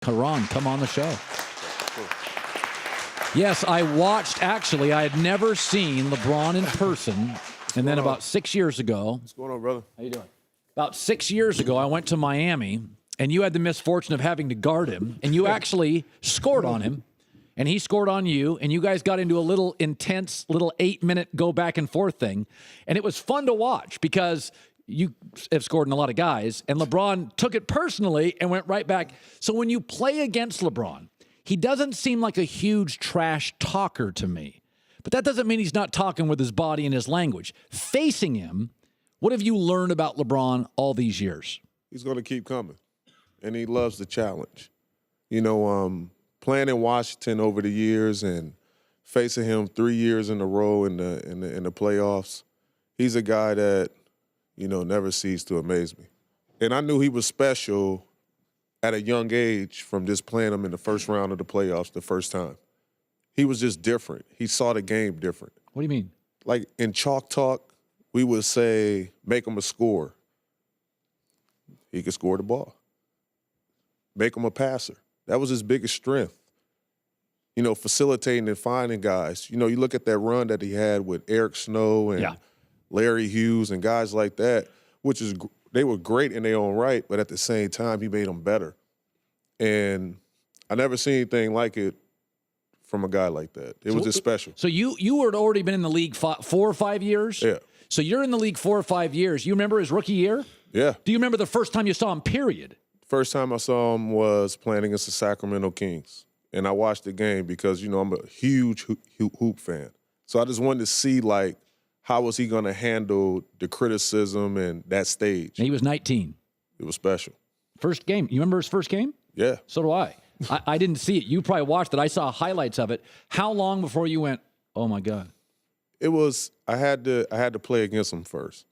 Caron, come on the show. Yes, I watched, actually, I had never seen LeBron in person. And then about 6 years ago. What's going on, brother? How you doing? About 6 years ago, I went to Miami, and you had the misfortune of having to guard him, and you actually scored on him, and he scored on you, and you guys got into a little intense, little 8-minute go back and forth thing, and it was fun to watch because you have scored on a lot of guys, and LeBron took it personally and went right back. So when you play against LeBron, he doesn't seem like a huge trash talker to me. But that doesn't mean he's not talking with his body and his language. Facing him, what have you learned about LeBron all these years? He's going to keep coming, and he loves the challenge. You know, playing in Washington over the years and facing him 3 years in a row in the playoffs, he's a guy that, you know, never ceased to amaze me. And I knew he was special at a young age from just playing him in the first round of the playoffs the first time. He was just different. He saw the game different. What do you mean? Like in chalk talk, we would say, make him a scorer. He could score the ball. Make him a passer. That was his biggest strength. You know, facilitating and finding guys. You know, you look at that run that he had with Eric Snow and Larry Hughes and guys like that, which is, they were great in their own right, but at the same time, he made them better. And I never seen anything like it from a guy like that. It was just special. So you had already been in the league 4 or 5 years? Yeah. So you're in the league 4 or 5 years. You remember his rookie year? Yeah. Do you remember the first time you saw him, period? First time I saw him was playing against the Sacramento Kings. And I watched the game because, you know, I'm a huge hoop fan. So I just wanted to see, like, how was he going to handle the criticism and that stage. And he was 19. It was special. First game. You remember his first game? Yeah. So do I. I didn't see it. You probably watched it. I saw highlights of it. How long before you went, oh, my God? It was, I had to play against him first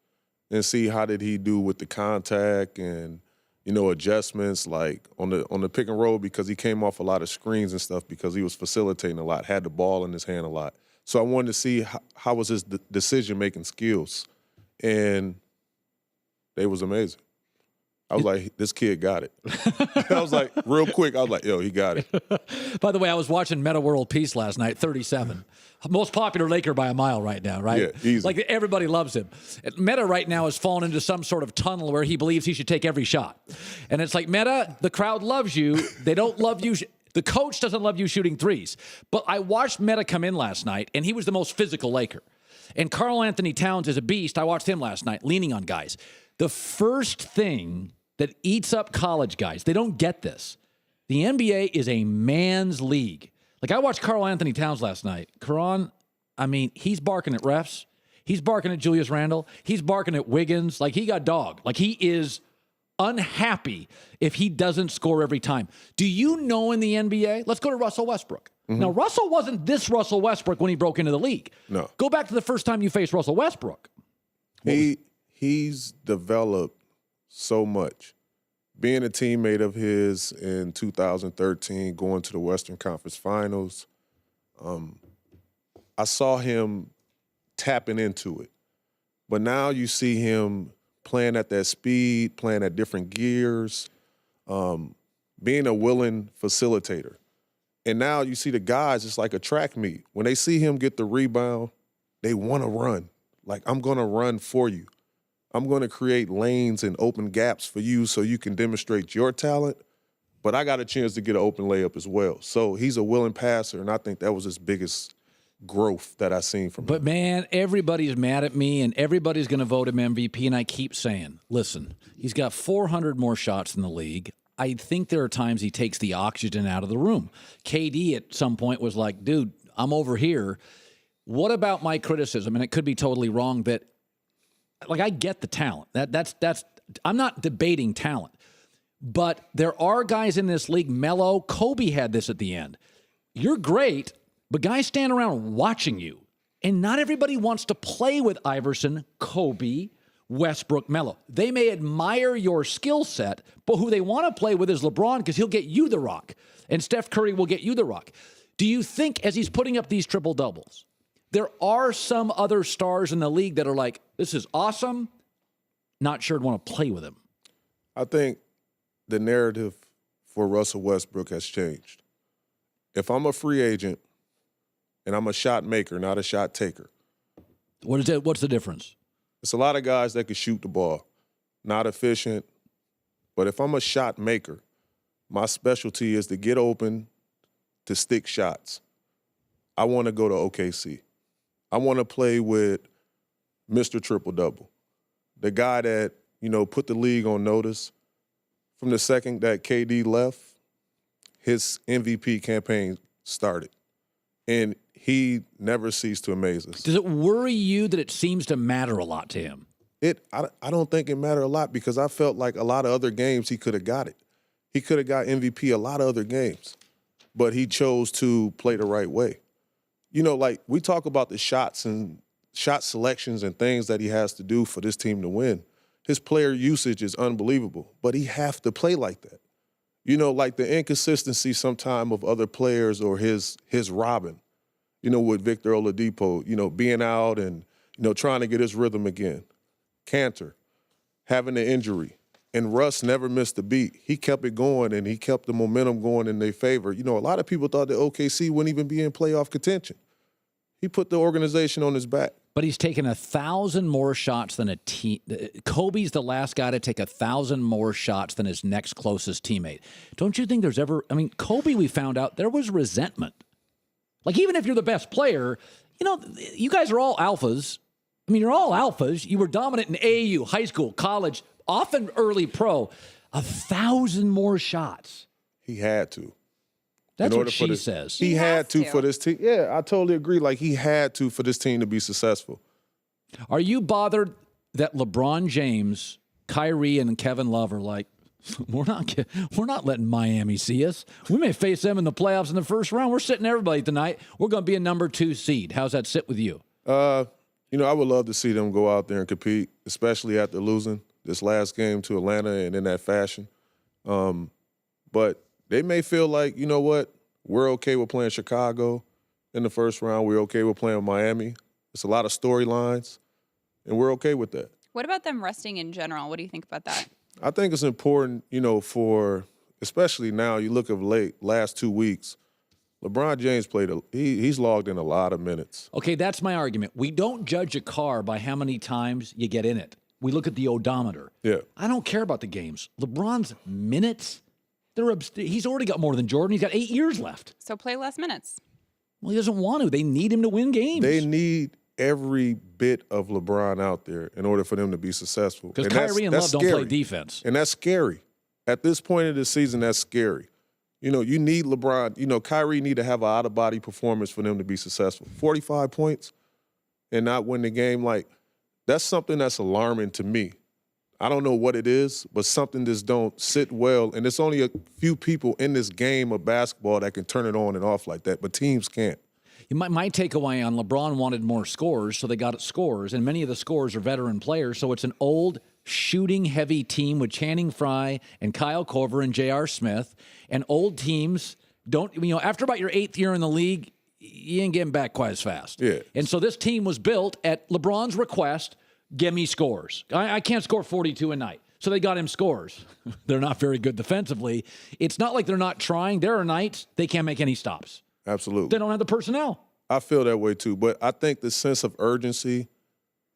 and see how did he do with the contact and, you know, adjustments like on the pick and roll, because he came off a lot of screens and stuff because he was facilitating a lot, had the ball in his hand a lot. So I wanted to see how was his decision-making skills, and they was amazing. I was like, this kid got it. I was like, real quick, I was like, yo, he got it. By the way, I was watching Meta World Peace last night, 37. Most popular Laker by a mile right now, right? Yeah, easy. Like, everybody loves him. Meta right now has fallen into some sort of tunnel where he believes he should take every shot. And it's like, Meta, the crowd loves you. They don't love you. The coach doesn't love you shooting threes. But I watched Meta come in last night, and he was the most physical Laker. And Karl Anthony Towns is a beast. I watched him last night, leaning on guys. The first thing that eats up college guys, they don't get this. The NBA is a man's league. Like, I watched Karl Anthony Towns last night. Caron, I mean, he's barking at refs. He's barking at Julius Randle. He's barking at Wiggins. Like, he got dogged. Like, he is unhappy if he doesn't score every time. Do you know in the NBA? Let's go to Russell Westbrook. Mm-hmm. Now, Russell wasn't this Russell Westbrook when he broke into the league. No. Go back to the first time you faced Russell Westbrook. He's developed so much. Being a teammate of his in 2013, going to the Western Conference Finals, I saw him tapping into it. But now you see him playing at that speed, playing at different gears, being a willing facilitator. And now you see the guys, it's like a track meet. When they see him get the rebound, they want to run. Like, I'm going to run for you. I'm going to create lanes and open gaps for you so you can demonstrate your talent, but I got a chance to get an open layup as well. So he's a willing passer, and I think that was his biggest growth that I seen from him. But, man, everybody's mad at me, and everybody's going to vote him MVP, and I keep saying, listen, he's got 400 more shots in the league. I think there are times he takes the oxygen out of the room. KD at some point was like, dude, I'm over here. What about my criticism? And it could be totally wrong that, like, I get the talent. That's I'm not debating talent. But there are guys in this league, Melo, Kobe had this at the end. You're great, but guys stand around watching you. And not everybody wants to play with Iverson, Kobe, Westbrook, Melo. They may admire your skill set, but who they want to play with is LeBron because he'll get you the rock. And Steph Curry will get you the rock. Do you think as he's putting up these triple-doubles, there are some other stars in the league that are like, this is awesome, not sure I'd want to play with him? I think the narrative for Russell Westbrook has changed. If I'm a free agent and I'm a shot maker, not a shot taker. What is that? What's the difference? It's a lot of guys that can shoot the ball, not efficient. But if I'm a shot maker, my specialty is to get open, to stick shots. I want to go to OKC. I want to play with Mr. Triple-Double, the guy that, put the league on notice. From the second that KD left, his MVP campaign started. And he never ceased to amaze us. Does it worry you that it seems to matter a lot to him? I don't think it mattered a lot because I felt like a lot of other games he could have got it. He could have got MVP a lot of other games, but he chose to play the right way. Like we talk about the shots and shot selections and things that he has to do for this team to win. His player usage is unbelievable, but he have to play like that. Like the inconsistency sometime of other players or his Robin, with Victor Oladipo, being out and, trying to get his rhythm again. Cantor, having an injury. And Russ never missed a beat. He kept it going, and he kept the momentum going in their favor. A lot of people thought that OKC wouldn't even be in playoff contention. He put the organization on his back. But he's taken 1,000 more shots than a team. Kobe's the last guy to take 1,000 more shots than his next closest teammate. Don't you think there's ever – Kobe, we found out, there was resentment. Like, even if you're the best player, you guys are all alphas. You're all alphas. You were dominant in AAU, high school, college, often early pro. 1,000 more shots. He had to. That's what she says. He had to for this team. Yeah, I totally agree. Like, he had to for this team to be successful. Are you bothered that LeBron James, Kyrie, and Kevin Love are like, we're not letting Miami see us. We may face them in the playoffs in the first round. We're sitting everybody tonight. We're going to be a number 2 seed. How's that sit with you? I would love to see them go out there and compete, especially after losing this last game to Atlanta and in that fashion. But they may feel like, we're okay with playing Chicago in the first round. We're okay with playing Miami. It's a lot of storylines, and we're okay with that. What about them resting in general? What do you think about that? I think it's important, for especially now, you look at last 2 weeks, LeBron James he's logged in a lot of minutes. Okay, that's my argument. We don't judge a car by how many times you get in it. We look at the odometer. Yeah. I don't care about the games. LeBron's minutes, he's already got more than Jordan. He's got 8 years left. So play less minutes. Well, he doesn't want to. They need him to win games. They need every bit of LeBron out there in order for them to be successful. Because Kyrie and Love don't play defense. And that's scary. At this point of the season, that's scary. You need LeBron. Kyrie need to have an out-of-body performance for them to be successful. 45 points and not win the game, that's something that's alarming to me. I don't know what it is, but something just don't sit well. And there's only a few people in this game of basketball that can turn it on and off like that, but teams can't. My takeaway on LeBron wanted more scores, so they got it scores, and many of the scores are veteran players, so it's an old shooting-heavy team with Channing Frye and Kyle Korver and J.R. Smith, and old teams don't, after about your 8th year in the league, you ain't getting back quite as fast. Yeah. And so this team was built at LeBron's request, give me scores. I can't score 42 a night. So they got him scores. They're not very good defensively. It's not like they're not trying. There are nights they can't make any stops. Absolutely. They don't have the personnel. I feel that way too, but I think the sense of urgency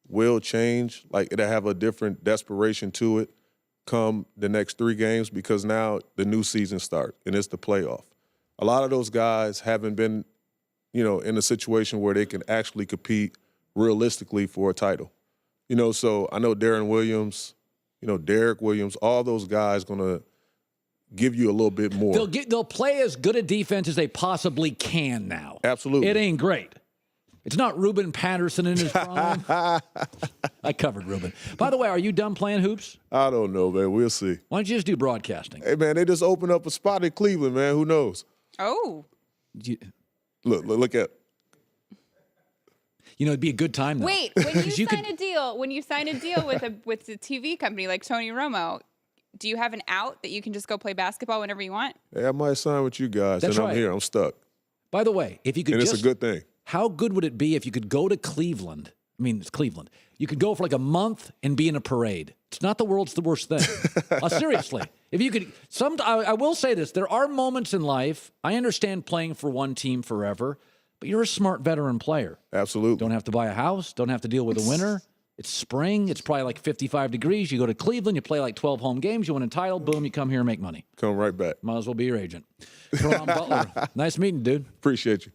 will change. Like, it'll have a different desperation to it come the next 3 games because now the new season starts and it's the playoff. A lot of those guys haven't been, in a situation where they can actually compete realistically for a title. So I know Darren Williams, Derek Williams, all those guys going to give you a little bit more. They'll play as good a defense as they possibly can now. Absolutely. It ain't great. It's not Ruben Patterson in his prime. I covered Ruben. By the way, are you done playing hoops? I don't know, man. We'll see. Why don't you just do broadcasting? Hey, man, they just opened up a spot in Cleveland, man. Who knows? Oh. Look at. It'd be a good time though. Wait, when you sign a deal with a TV company like Tony Romo, do you have an out that you can just go play basketball whenever you want? Hey, I might sign with you guys, That's and right. I'm here. I'm stuck. By the way, if you could, and it's a good thing. How good would it be if you could go to Cleveland? I mean, it's Cleveland. You could go for like a month and be in a parade. It's not the world's the worst thing. Seriously. If you could, I will say this: there are moments in life. I understand playing for one team forever, but you're a smart veteran player. Absolutely. Don't have to buy a house. Don't have to deal with the winter. It's spring. It's probably like 55 degrees. You go to Cleveland. You play like 12 home games. You win a title. Boom. You come here and make money. Come right back. Might as well be your agent. Caron Butler. Nice meeting, dude. Appreciate you.